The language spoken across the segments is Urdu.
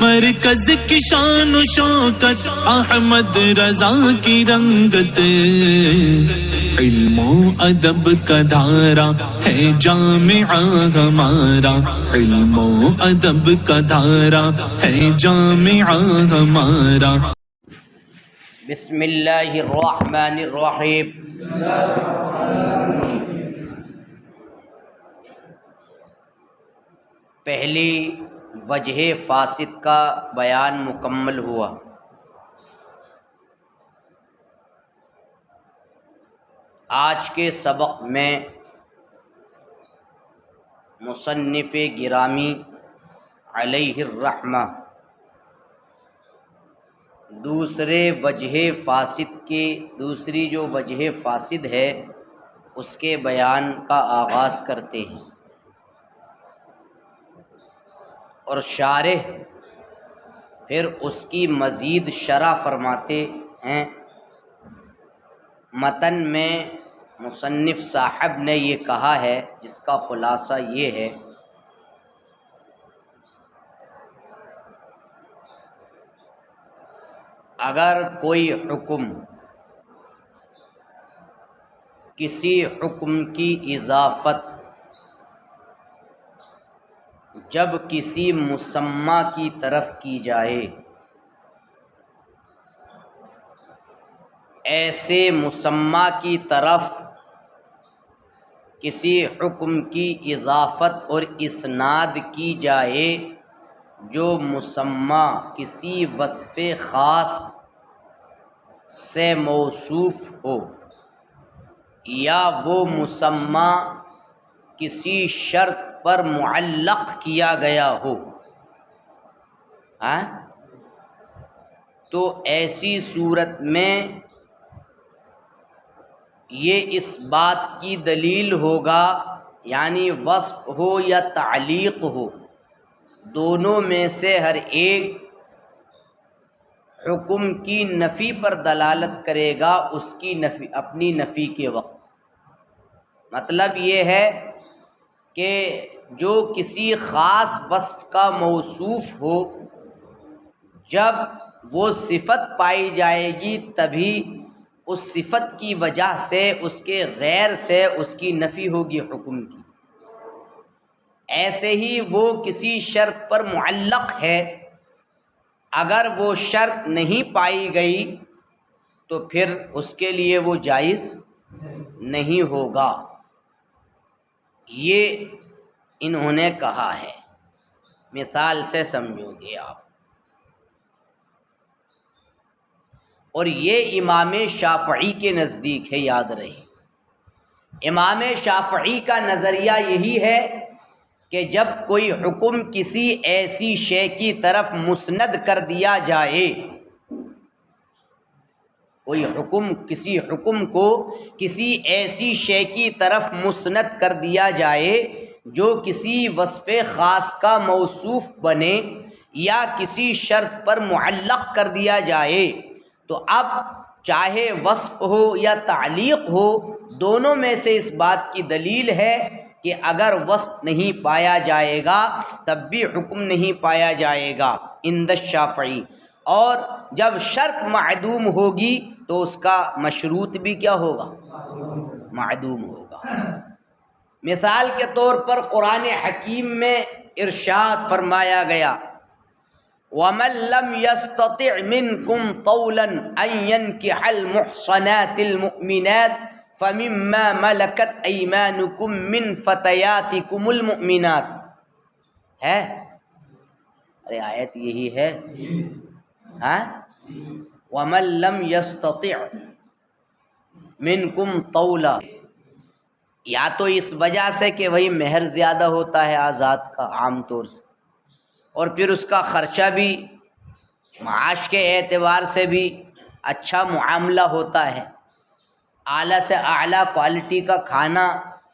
مرکز کی شان و شوکت احمد رضا کی رنگت، علم و ادب کا دھارا ہے جامعہ ہمارا، علم و ادب کا دھارا ہے جامعہ ہمارا۔ بسم اللہ الرحمن الرحیم۔ پہلی وجہ فاسد کا بیان مکمل ہوا۔ آج کے سبق میں مصنف گرامی علیہ الرحمہ دوسری جو وجہ فاسد ہے اس کے بیان کا آغاز کرتے ہیں، اور شارح پھر اس کی مزید شرح فرماتے ہیں۔ متن میں مصنف صاحب نے یہ کہا ہے، جس کا خلاصہ یہ ہے: اگر کوئی حکم کسی حکم کی اضافت جب کسی مسمى کی طرف کی جائے، ایسے مسمى کی طرف کسی حکم کی اضافت اور اسناد کی جائے جو مسمى کسی وصف خاص سے موصوف ہو، یا وہ مسمى کسی شرط پر معلق کیا گیا ہو، تو ایسی صورت میں یہ اس بات کی دلیل ہوگا، یعنی وصف ہو یا تعلیق ہو، دونوں میں سے ہر ایک حکم کی نفی پر دلالت کرے گا اس کی اپنی نفی کے وقت۔ مطلب یہ ہے کہ جو کسی خاص وصف کا موصوف ہو، جب وہ صفت پائی جائے گی تبھی اس صفت کی وجہ سے اس کے غیر سے اس کی نفی ہوگی حکم کی۔ ایسے ہی وہ کسی شرط پر معلق ہے، اگر وہ شرط نہیں پائی گئی تو پھر اس کے لیے وہ جائز نہیں ہوگا، یہ انہوں نے کہا ہے۔ مثال سے سمجھو گے آپ، اور یہ امام شافعی کے نزدیک ہے، یاد رہے۔ امام شافعی کا نظریہ یہی ہے کہ جب کوئی حکم کسی ایسی شے کی طرف مسند کر دیا جائے، کوئی حکم کسی حکم کو کسی ایسی شے کی طرف مسند کر دیا جائے جو کسی وصف خاص کا موصوف بنے، یا کسی شرط پر معلق کر دیا جائے، تو اب چاہے وصف ہو یا تعلیق ہو، دونوں میں سے اس بات کی دلیل ہے کہ اگر وصف نہیں پایا جائے گا تب بھی حکم نہیں پایا جائے گا عند الشافعی، اور جب شرط معدوم ہوگی تو اس کا مشروط بھی کیا ہوگا؟ معدوم ہوگا۔ مثال کے طور پر قرآن حکیم میں ارشاد فرمایا گیا: وَمَن لَّمْ يَسْتَطِعْ مِنكُمْ طَوْلًا أَن يَنكِحَ الْمُحْصَنَاتِ الْمُؤْمِنَاتِ فَمِمَّا مَلَكَتْ أَيْمَانُكُم مِّن فَتَيَاتِكُمُ الْمُؤْمِنَاتِ ہے؟ ارے آیت یہی ہے، وَمَن لَّمْ يَسْتَطِعْ مِنكُمْ طَوْلًا، یا تو اس وجہ سے کہ وہی مہر زیادہ ہوتا ہے آزاد کا عام طور سے، اور پھر اس کا خرچہ بھی معاش کے اعتبار سے بھی اچھا معاملہ ہوتا ہے، اعلیٰ سے اعلیٰ کوالٹی کا کھانا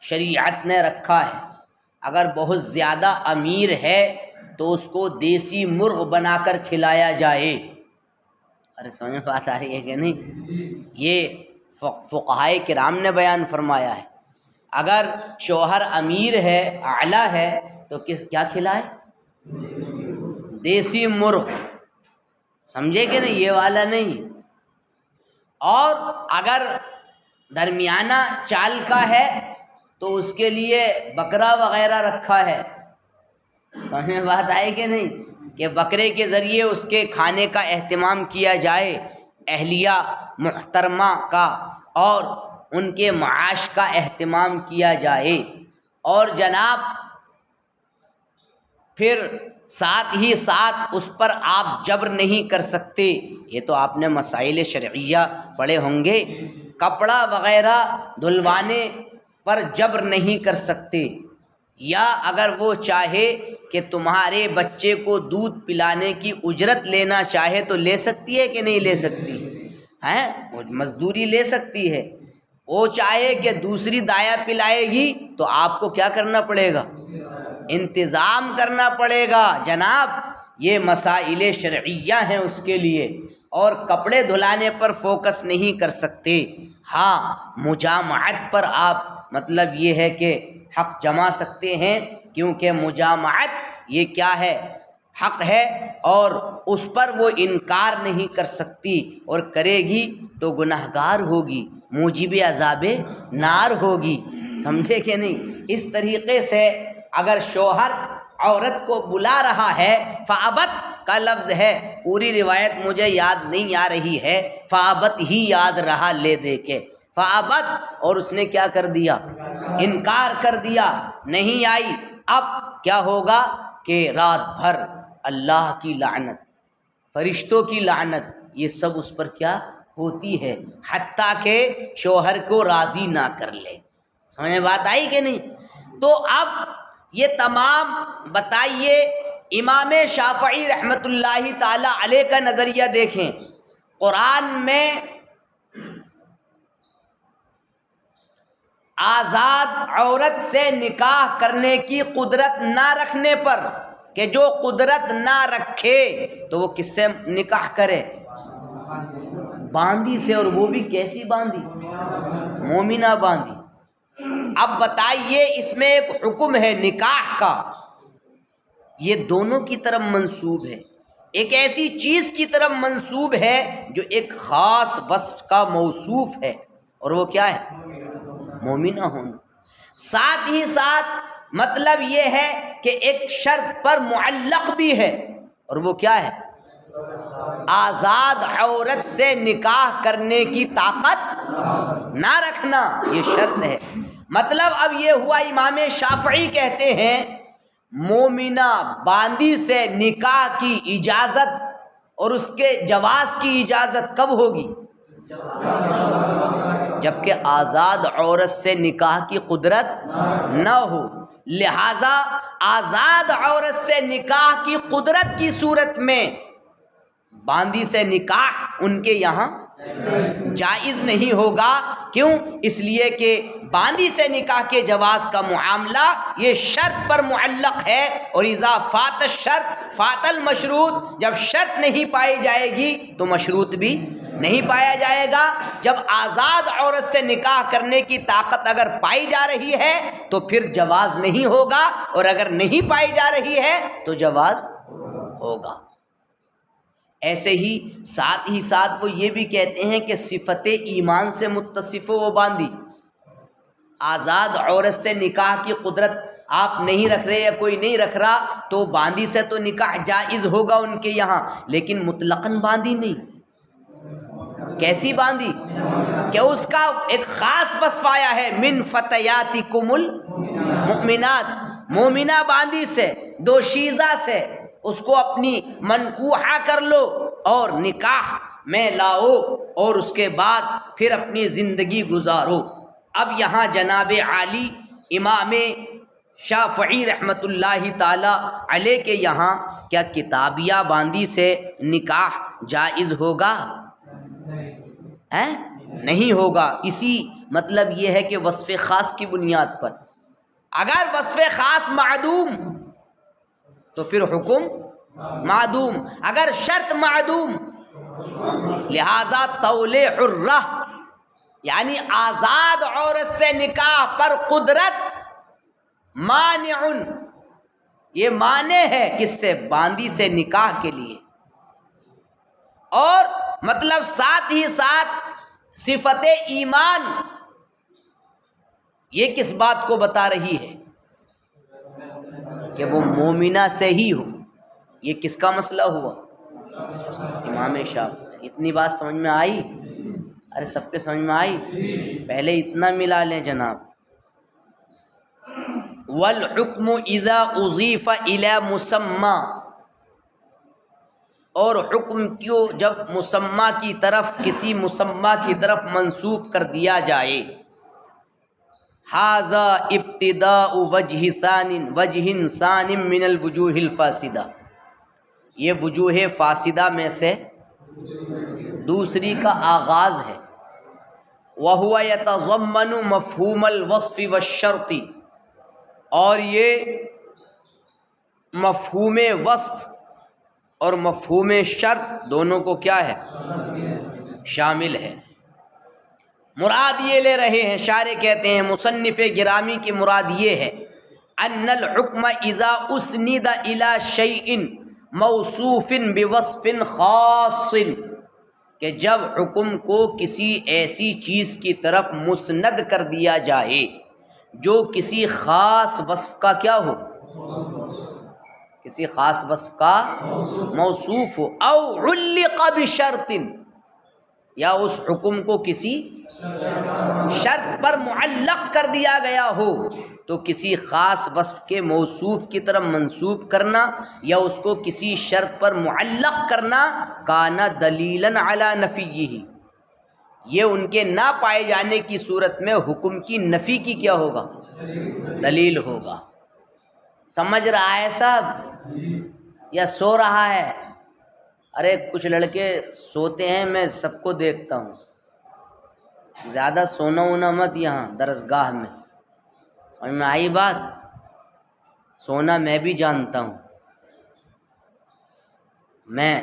شریعت نے رکھا ہے۔ اگر بہت زیادہ امیر ہے تو اس کو دیسی مرغ بنا کر کھلایا جائے۔ ارے سمجھ میں بات آ رہی ہے کہ نہیں؟ یہ فقہائے کرام نے بیان فرمایا ہے۔ اگر شوہر امیر ہے، اعلیٰ ہے، تو کیا کھلائے؟ دیسی مرغ، سمجھے کہ نہیں، یہ والا نہیں۔ اور اگر درمیانہ چال کا ہے تو اس کے لیے بکرا وغیرہ رکھا ہے، سمجھ میں بات آئی کہ نہیں، کہ بکرے کے ذریعے اس کے کھانے کا اہتمام کیا جائے، اہلیہ محترمہ کا اور ان کے معاش کا اہتمام کیا جائے۔ اور جناب پھر ساتھ ہی ساتھ اس پر آپ جبر نہیں کر سکتے، یہ تو آپ نے مسائل شرعیہ پڑھے ہوں گے، کپڑا وغیرہ دھلوانے پر جبر نہیں کر سکتے، یا اگر وہ چاہے کہ تمہارے بچے کو دودھ پلانے کی اجرت لینا چاہے تو لے سکتی ہے کہ نہیں لے سکتی ہیں، وہ مزدوری لے سکتی ہے۔ وہ چاہے کہ دوسری دایا پلائے گی تو آپ کو کیا کرنا پڑے گا، انتظام کرنا پڑے گا جناب، یہ مسائل شرعیہ ہیں اس کے لیے۔ اور کپڑے دھلانے پر فوکس نہیں کر سکتے، ہاں مجامعت پر آپ مطلب یہ ہے کہ حق جما سکتے ہیں، کیونکہ مجامعت یہ کیا ہے، حق ہے، اور اس پر وہ انکار نہیں کر سکتی، اور کرے گی تو گنہگار ہوگی، موجب عذاب نار ہوگی، سمجھے کہ نہیں۔ اس طریقے سے اگر شوہر عورت کو بلا رہا ہے، فابت کا لفظ ہے، پوری روایت مجھے یاد نہیں آ رہی ہے، فابت ہی یاد رہا لے دے کے، فابت، اور اس نے کیا کر دیا، انکار کر دیا، نہیں آئی، اب کیا ہوگا کہ رات بھر اللہ کی لعنت، فرشتوں کی لعنت، یہ سب اس پر کیا ہوتی ہے، حتیٰ کہ شوہر کو راضی نہ کر لے، سمجھ میں بات آئی کہ نہیں۔ تو اب یہ تمام بتائیے، امام شافعی رحمۃ اللہ تعالی علیہ کا نظریہ دیکھیں، قرآن میں آزاد عورت سے نکاح کرنے کی قدرت نہ رکھنے پر، کہ جو قدرت نہ رکھے تو وہ کس سے نکاح کرے، باندی سے، اور وہ بھی کیسی باندی، مومنہ باندی۔ اب بتائیے اس میں ایک حکم ہے نکاح کا، یہ دونوں کی طرف منسوب ہے، ایک ایسی چیز کی طرف منسوب ہے جو ایک خاص وصف کا موصوف ہے، اور وہ کیا ہے، مومنہ ہونا۔ ساتھ ہی ساتھ مطلب یہ ہے کہ ایک شرط پر معلق بھی ہے، اور وہ کیا ہے، آزاد عورت سے نکاح کرنے کی طاقت نہ رکھنا، یہ شرط ہے۔ مطلب اب یہ ہوا، امام شافعی کہتے ہیں مومنہ باندی سے نکاح کی اجازت اور اس کے جواز کی اجازت کب ہوگی، جبکہ آزاد عورت سے نکاح کی قدرت نہ ہو۔ لہذا آزاد عورت سے نکاح کی قدرت کی صورت میں باندی سے نکاح ان کے یہاں جائز نہیں ہوگا، کیوں، اس لیے کہ باندی سے نکاح کے جواز کا معاملہ یہ شرط پر معلق ہے، اور اذا فات الشرط فات المشروط، جب شرط نہیں پائی جائے گی تو مشروط بھی نہیں پایا جائے گا۔ جب آزاد عورت سے نکاح کرنے کی طاقت اگر پائی جا رہی ہے تو پھر جواز نہیں ہوگا، اور اگر نہیں پائی جا رہی ہے تو جواز ہوگا۔ ایسے ہی ساتھ وہ یہ بھی کہتے ہیں کہ صفت ایمان سے متصف ہو وہ باندی، آزاد عورت سے نکاح کی قدرت آپ نہیں رکھ رہے یا کوئی نہیں رکھ رہا تو باندی سے تو نکاح جائز ہوگا ان کے یہاں، لیکن مطلقاً باندی نہیں۔ کیسی باندی، کہ اس کا ایک خاص وصف آیا ہے، من فتیاتکم المؤمنات، مومنہ باندی سے، دوشیزہ سے اس کو اپنی منکوحہ کر لو اور نکاح میں لاؤ، اور اس کے بعد پھر اپنی زندگی گزارو۔ اب یہاں جناب عالی امام شافعی رحمۃ اللہ تعالی علیہ کے یہاں کیا کتابیہ باندی سے نکاح جائز ہوگا؟ نہیں ہوگا۔ اسی مطلب یہ ہے کہ وصف خاص کی بنیاد پر، اگر وصف خاص معدوم تو پھر حکم معدوم، اگر شرط معدوم، لہذا طول حرہ یعنی آزاد عورت سے نکاح پر قدرت مانع، یہ معنی ہے کس سے؟ باندی سے نکاح کے لیے، اور مطلب ساتھ ہی ساتھ صفت ایمان یہ کس بات کو بتا رہی ہے؟ کہ وہ مومنہ سے ہی ہو۔ یہ کس کا مسئلہ ہوا؟ امام شافعی۔ اتنی بات سمجھ میں آئی؟ ارے سب کے سمجھ میں آئی؟ پہلے اتنا ملا لیں جناب۔ والحکم اذا اضیف الی مسمی، اور حکم کیوں جب مسمی کی طرف، کسی مسمی کی طرف منسوب کر دیا جائے، ھذا ابتداء وجہ ثان من الوجوہ الفاسدہ، یہ وجوہ فاسدہ میں سے دوسری کا آغاز ہے۔ وہو یتضمن مفہوم الوصف والشرط، اور یہ مفہوم وصف اور مفہوم شرط دونوں کو کیا ہے؟ شامل ہے۔ مراد یہ لے رہے ہیں، شارح کہتے ہیں مصنف گرامی کی مراد یہ ہے ان الحکم اذا اسند الی شیء موصوف بوصف خاص، کہ جب حکم کو کسی ایسی چیز کی طرف مسند کر دیا جائے جو کسی خاص وصف کا کیا ہو؟ کسی خاص وصف کا موصوف ہو، او علق بشرط، یا اس حکم کو کسی شرط پر معلق کر دیا گیا ہو، تو کسی خاص وصف کے موصوف کی طرف منسوب کرنا یا اس کو کسی شرط پر معلق کرنا کان دلیلا علی نفیہ، یہ ان کے نہ پائے جانے کی صورت میں حکم کی نفی کی کیا ہوگا؟ دلیل ہوگا۔ سمجھ رہا ہے صاحب یا سو رہا ہے؟ ارے کچھ لڑکے سوتے ہیں، میں سب کو دیکھتا ہوں، زیادہ سونا ہونا مت یہاں درسگاہ میں، اور میں آئی بات، سونا میں بھی جانتا ہوں میں،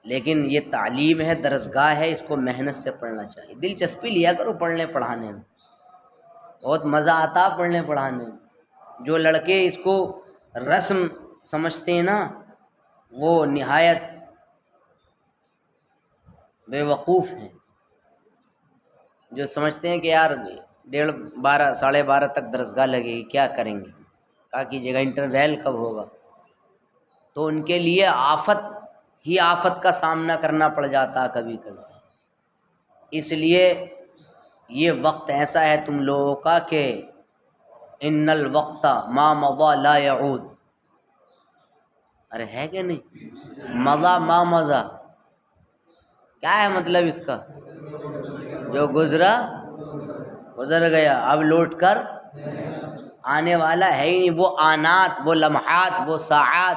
لیکن یہ تعلیم ہے، درسگاہ ہے، اس کو محنت سے پڑھنا چاہیے، دلچسپی لیا کرو پڑھنے پڑھانے میں، بہت مزہ آتا پڑھنے پڑھانے میں۔ جو لڑکے اس کو رسم سمجھتے ہیں نا، وہ نہایت بے وقوف ہیں۔ جو سمجھتے ہیں کہ یار 12 ساڑھے 12 تک درسگاہ لگے گی، کیا کریں گے، کہا کیجیے گا انٹرویل کب ہوگا، تو ان کے لیے آفت ہی آفت کا سامنا کرنا پڑ جاتا کبھی کبھی۔ اس لیے یہ وقت ایسا ہے تم لوگوں کا کہ ان الوقت ما مضى لا يعود، ارے ہے کہ نہیں؟ مضى ما مضى کیا ہے مطلب اس کا؟ جو گزرا گزر گیا، اب لوٹ کر آنے والا ہے ہی نہیں۔ وہ آنات، وہ لمحات، وہ ساعات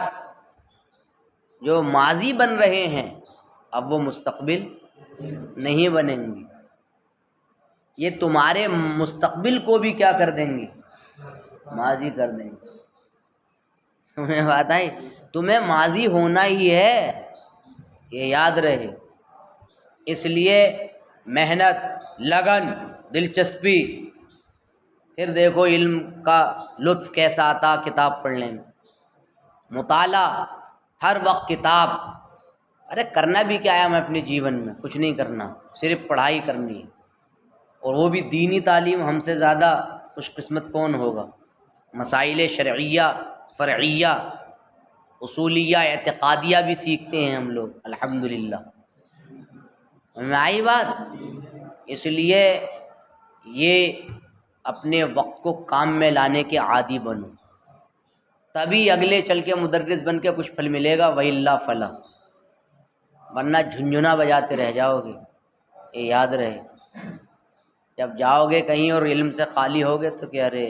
جو ماضی بن رہے ہیں، اب وہ مستقبل نہیں بنیں گی۔ یہ تمہارے مستقبل کو بھی کیا کر دیں گے؟ ماضی کر دیں گے۔ سمجھ بات آئی؟ تمہیں ماضی ہونا ہی ہے، یہ یاد رہے۔ اس لیے محنت، لگن، دلچسپی، پھر دیکھو علم کا لطف کیسا آتا کتاب پڑھنے میں، مطالعہ ہر وقت کتاب۔ ارے کرنا بھی کیا ہے ہمیں اپنے جیون میں؟ کچھ نہیں کرنا، صرف پڑھائی کرنی ہے، اور وہ بھی دینی تعلیم۔ ہم سے زیادہ خوش قسمت کون ہوگا؟ مسائل شرعیہ، فرعیہ، اصولیہ، اعتقادیہ بھی سیکھتے ہیں ہم لوگ الحمدللہ۔ میں آئی بات؟ اس لیے یہ اپنے وقت کو کام میں لانے کے عادی بنو، تبھی اگلے چل کے مدرس بن کے کچھ پھل ملے گا، وَإِلَّا فَلَا، ورنہ جھنجھنا بجاتے رہ جاؤ گے۔ یہ یاد رہے، جب جاؤ گے کہیں اور علم سے خالی ہوگے تو کہ ارے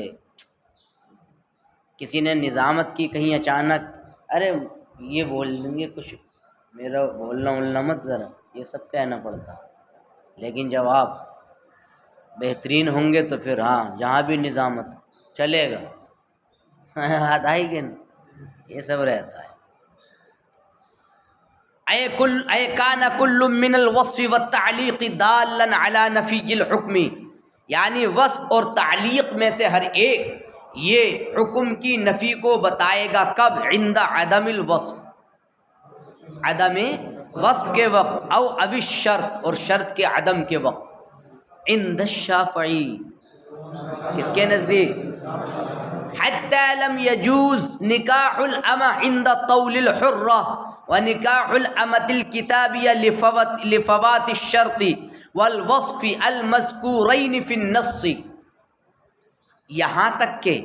کسی نے نظامت کی کہیں اچانک، ارے یہ بول دیں گے کچھ، میرا بولنا مت ذرا، یہ سب کہنا پڑتا۔ لیکن جب آپ بہترین ہوں گے تو پھر ہاں جہاں بھی نظامت چلے گا، بات آئی کہ نہیں؟ یہ سب رہتا ہے۔ اے کان کل من الوصف والتعلیق دالا علی نفی الحکم، یعنی وصف اور تعلیق میں سے ہر ایک یہ حکم کی نفی کو بتائے گا کب؟ عند عدم الوصف، عدم وصف کے وقت، او اب الشرط، اور شرط کے عدم کے وقت. عند الشافعی، کس کے نزدیک؟ حتی لم يجوز نکاح الامہ عند طول الحرہ ونکاح الامۃ الکتابیہ لفوات الشرط والوصف المذکورین فی النص. یہاں تک کہ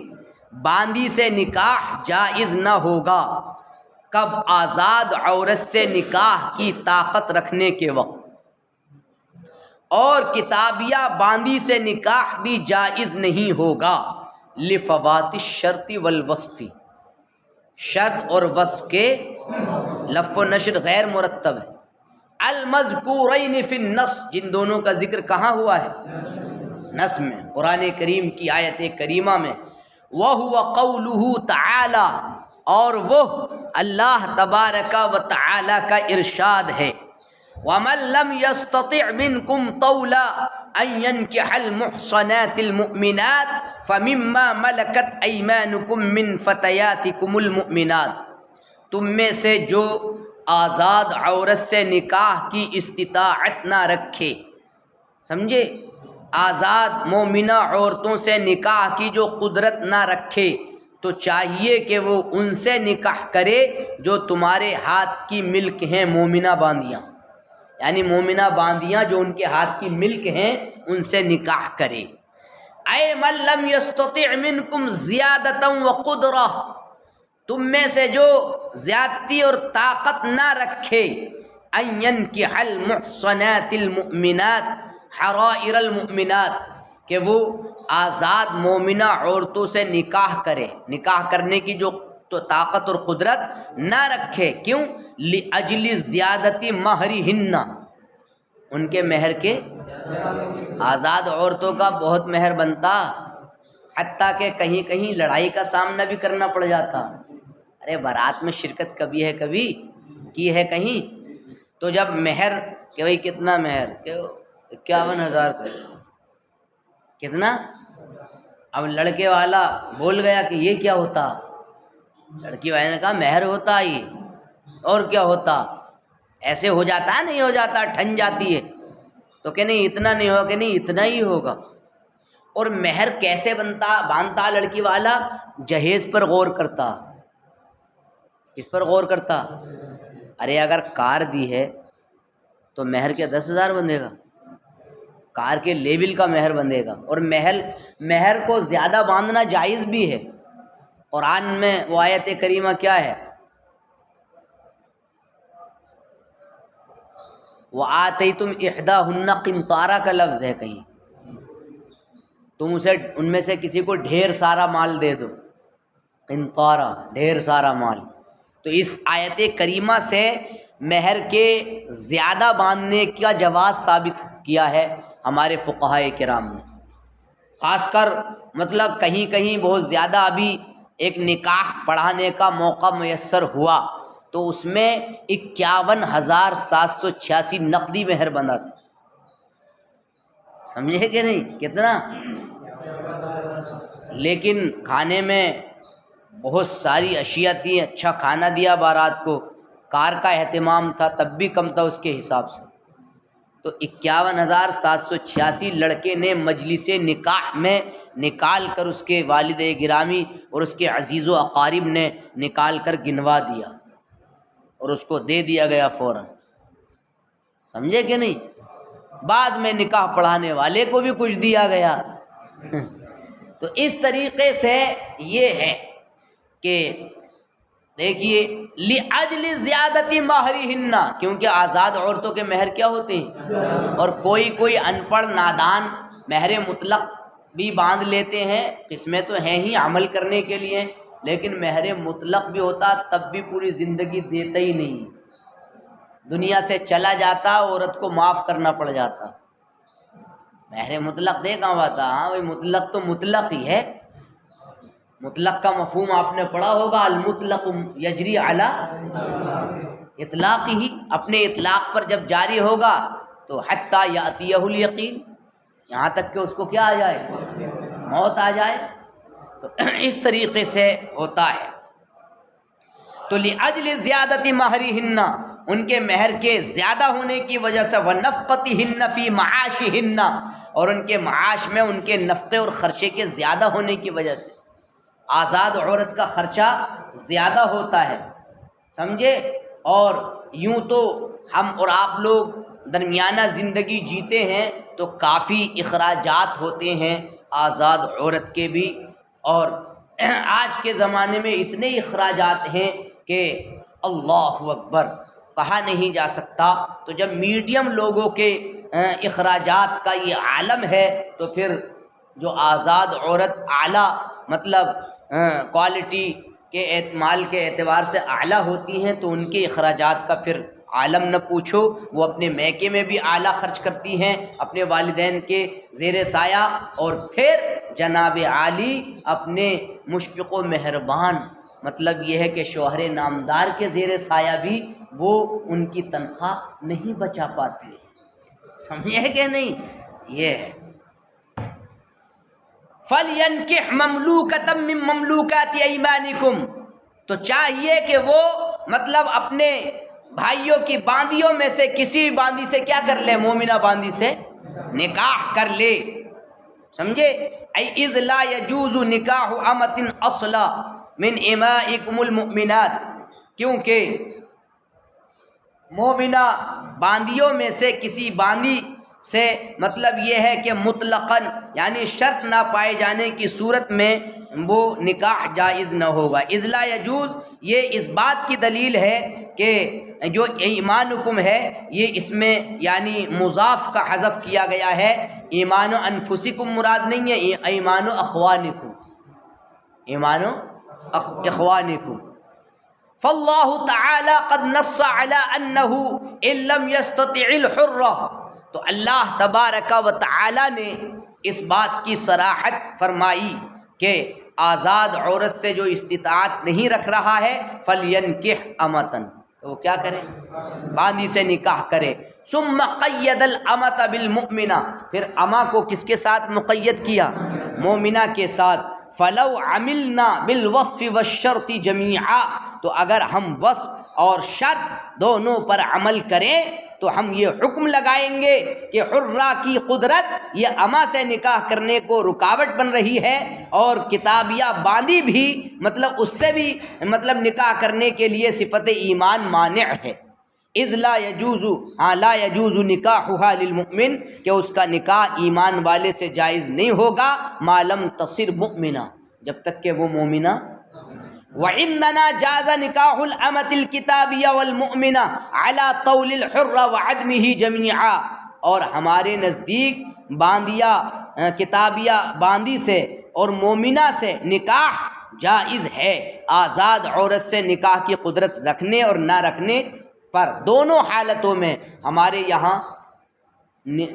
باندی سے نکاح جائز نہ ہوگا کب؟ آزاد عورت سے نکاح کی طاقت رکھنے کے وقت. اور کتابیہ باندی سے نکاح بھی جائز نہیں ہوگا لفوات الشرط والوصف، شرط اور وصف کے لف و نشر غیر مرتب ہے. المذکورین فی النص، جن دونوں کا ذکر کہاں ہوا ہے؟ نص میں، قرآن کریم کی آیت کریمہ میں. وَهُوَ قَوْلُهُ تَعَالَى، اور وہ اللہ تبارک و تعالی کا ارشاد ہے. وَمَن لَّمْ يَسْتَطِعْ مِنكُمْ طَوْلًا أَن يَنكِحَ الْمُحْصَنَاتِ الْمُؤْمِنَاتِ فَمِمَّا مَلَكَتْ أَيْمَانُكُم مِّن فَتَيَاتِكُمُ الْمُؤْمِنَاتِ، تم میں سے جو آزاد عورت سے نکاح کی استطاعت نہ رکھے، سمجھے، آزاد مومنہ عورتوں سے نکاح کی جو قدرت نہ رکھے، تو چاہیے کہ وہ ان سے نکاح کرے جو تمہارے ہاتھ کی ملک ہیں، مومنہ باندیاں، یعنی مومنہ باندیاں جو ان کے ہاتھ کی ملک ہیں ان سے نکاح کرے. اے من لم یستطع منکم زیادتا وقدرہ، تم میں سے جو زیادتی اور طاقت نہ رکھے، ان ینکح المحصنات المؤمنات حرائر المؤمنات، کہ وہ آزاد مومنہ عورتوں سے نکاح کرے، نکاح کرنے کی جو تو طاقت اور قدرت نہ رکھے. کیوں؟ لأجل زیادتی مہرہن، ان کے مہر کے، آزاد عورتوں کا بہت مہر بنتا، حتیٰ کہ کہیں کہیں لڑائی کا سامنا بھی کرنا پڑ جاتا. ارے بارات میں شرکت کبھی ہے، کبھی کی ہے کہیں، تو جب مہر کہ بھائی کتنا مہر، کہ 51,000 کتنا، اب لڑکے والا بول گیا کہ یہ کیا ہوتا، لڑکی والے نے کہا مہر ہوتا یہ، اور کیا ہوتا، ایسے ہو جاتا، نہیں ہو جاتا، ٹھن جاتی ہے، تو کہ نہیں اتنا نہیں ہوگا، کہ نہیں اتنا ہی ہوگا. اور مہر کیسے باندھتا لڑکی والا؟ جہیز پر غور کرتا. کس پر غور کرتا؟ ارے اگر کار دی ہے تو مہر کیا 10,000 بندے گا؟ کار کے لیول کا مہر بندے گا. اور مہر کو زیادہ باندھنا جائز بھی ہے. قرآن میں وہ آیت کریمہ کیا ہے؟ وَآتَيْتُمْ إِحْدَاهُنَّ قِنطَارًا کا لفظ ہے کہیں، تم اسے ان میں سے کسی کو ڈھیر سارا مال دے دو، قنطارہ ڈھیر سارا مال. تو اس آیت کریمہ سے مہر کے زیادہ باندھنے کا جواز ثابت کیا ہے ہمارے فقہائے کرام نے. خاص کر مطلب کہیں کہیں بہت زیادہ ابھی ایک نکاح پڑھانے کا موقع میسر ہوا تو اس میں 51,786 نقدی مہر بندھا تھا. سمجھے کہ نہیں کتنا؟ لیکن کھانے میں بہت ساری اشیاء تھی، اچھا کھانا دیا بارات کو، کار کا اہتمام تھا، تب بھی کم تھا اس کے حساب سے. تو 51,786 لڑکے نے مجلس نکاح میں نکال کر اس کے والد گرامی اور اس کے عزیز و اقارب نے نکال کر گنوا دیا اور اس کو دے دیا گیا فوراً. سمجھے کہ نہیں؟ بعد میں نکاح پڑھانے والے کو بھی کچھ دیا گیا. تو اس طریقے سے یہ ہے کہ دیکھیے لِأَجْلِ زیادتی مہرہن، کیونکہ آزاد عورتوں کے مہر کیا ہوتے ہیں، اور کوئی ان پڑھ نادان مہر مطلق بھی باندھ لیتے ہیں، اس میں تو ہیں ہی عمل کرنے کے لیے، لیکن مہر مطلق بھی ہوتا تب بھی پوری زندگی دیتا ہی نہیں، دنیا سے چلا جاتا، عورت کو معاف کرنا پڑ جاتا. مہر مطلق دے کہاں باتا، ہاں بھائی مطلق تو مطلق ہی ہے. مطلق کا مفہوم آپ نے پڑھا ہوگا، المطلق یجری علی اطلاق ہی، اپنے اطلاق پر جب جاری ہوگا تو حتی یاتیہ الیقین، یہاں تک کہ اس کو کیا آ جائے، موت آ جائے. تو اس طریقے سے ہوتا ہے۔ تو لِأَجْلِ زِيَادَةِ مَهْرِهِنَّ، ان کے مہر کے زیادہ ہونے کی وجہ سے، وَنَفْقَتِهِنَّ فِي مَعَاشِهِنَّ، اور ان کے معاش میں ان کے نفقے اور خرچے کے زیادہ ہونے کی وجہ سے، آزاد عورت کا خرچہ زیادہ ہوتا ہے، سمجھے؟ اور یوں تو ہم اور آپ لوگ درمیانہ زندگی جیتے ہیں تو کافی اخراجات ہوتے ہیں آزاد عورت کے بھی، اور آج کے زمانے میں اتنے اخراجات ہیں کہ اللہ اکبر کہا نہیں جا سکتا۔ تو جب میڈیم لوگوں کے اخراجات کا یہ عالم ہے تو پھر جو آزاد عورت اعلیٰ مطلب کوالٹی کے مال کے اعتبار سے اعلیٰ ہوتی ہیں تو ان کے اخراجات کا پھر عالم نہ پوچھو۔ وہ اپنے میکے میں بھی اعلیٰ خرچ کرتی ہیں اپنے والدین کے زیر سایہ، اور پھر جناب عالی اپنے مشفق و مہربان مطلب یہ ہے کہ شوہر نامدار کے زیر سایہ بھی وہ ان کی تنخواہ نہیں بچا پاتی، سمجھے کہ نہیں؟ یہ ہے فَلْيَنْكِحْ مَمْلُوكَةً مِّن مَمْلُوكَاتِ أَيْمَانِكُمْ، تو چاہیے کہ وہ مطلب اپنے بھائیوں کی باندیوں میں سے کسی بھی باندی سے کیا کر لے؟ مومنہ باندی سے نکاح کر لے، سمجھے؟ اِذْ لَا يَجُوزُ نِكَاحُ أَمَةٍ أَصْلًا مِّنْ إِمَائِكُمُ الْمُؤْمِنَاتِ، کیونکہ مومنہ باندیوں میں سے کسی باندی سے مطلب یہ ہے کہ مطلقاً یعنی شرط نہ پائے جانے کی صورت میں وہ نکاح جائز نہ ہوگا۔ اذ لا یجوز، یہ اس بات کی دلیل ہے کہ جو ایمانکم ہے یہ اس میں یعنی مضاف کا حذف کیا گیا ہے، ایمان انفسکم مراد نہیں ہے، ایمان اخوانکم، ایمان اخوانکم۔ فاللہ تعالی قد نص علی انہ ان لم یستطع الحرہ، تو اللہ تبارک و تعالی نے اس بات کی صراحت فرمائی کہ آزاد عورت سے جو استطاعت نہیں رکھ رہا ہے فَلْيَنْكِحْ أَمَةً، تو وہ کیا کرے؟ باندی سے نکاح کرے۔ ثم قید الامۃ بالمؤمنہ، پھر اما کو کس کے ساتھ مقید کیا؟ مومنہ کے ساتھ۔ فلو عملنا بالوصف والشرط جمیعا، تو اگر ہم وصف اور شرط دونوں پر عمل کریں تو ہم یہ حکم لگائیں گے کہ حرہ کی قدرت یہ اما سے نکاح کرنے کو رکاوٹ بن رہی ہے، اور کتابیہ باندی بھی مطلب اس سے بھی مطلب نکاح کرنے کے لیے صفت ایمان مانع ہے۔ اذ لا یجوز، لا یجوز نکاحها للمؤمن، کہ اس کا نکاح ایمان والے سے جائز نہیں ہوگا، ما لم تصر مؤمنہ، جب تک کہ وہ مومنہ۔ وعندنا جاز نکاح الامۃ الکتابیہ والمؤمنہ علی طول الحر وعدمہ جمیعا، اور ہمارے نزدیک باندیا کتابیہ باندی سے اور مومنہ سے نکاح جائز ہے، آزاد عورت سے نکاح کی قدرت رکھنے اور نہ رکھنے پر، دونوں حالتوں میں ہمارے یہاں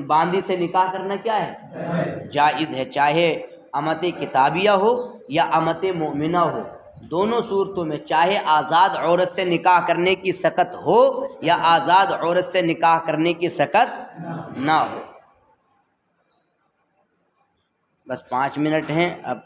باندی سے نکاح کرنا کیا ہے؟ جائز ہے، چاہے امت کتابیہ ہو یا امت مومنہ ہو، دونوں صورتوں میں چاہے آزاد عورت سے نکاح کرنے کی سکت ہو یا آزاد عورت سے نکاح کرنے کی سکت نہ ہو۔ بس 5 منٹ ہیں اب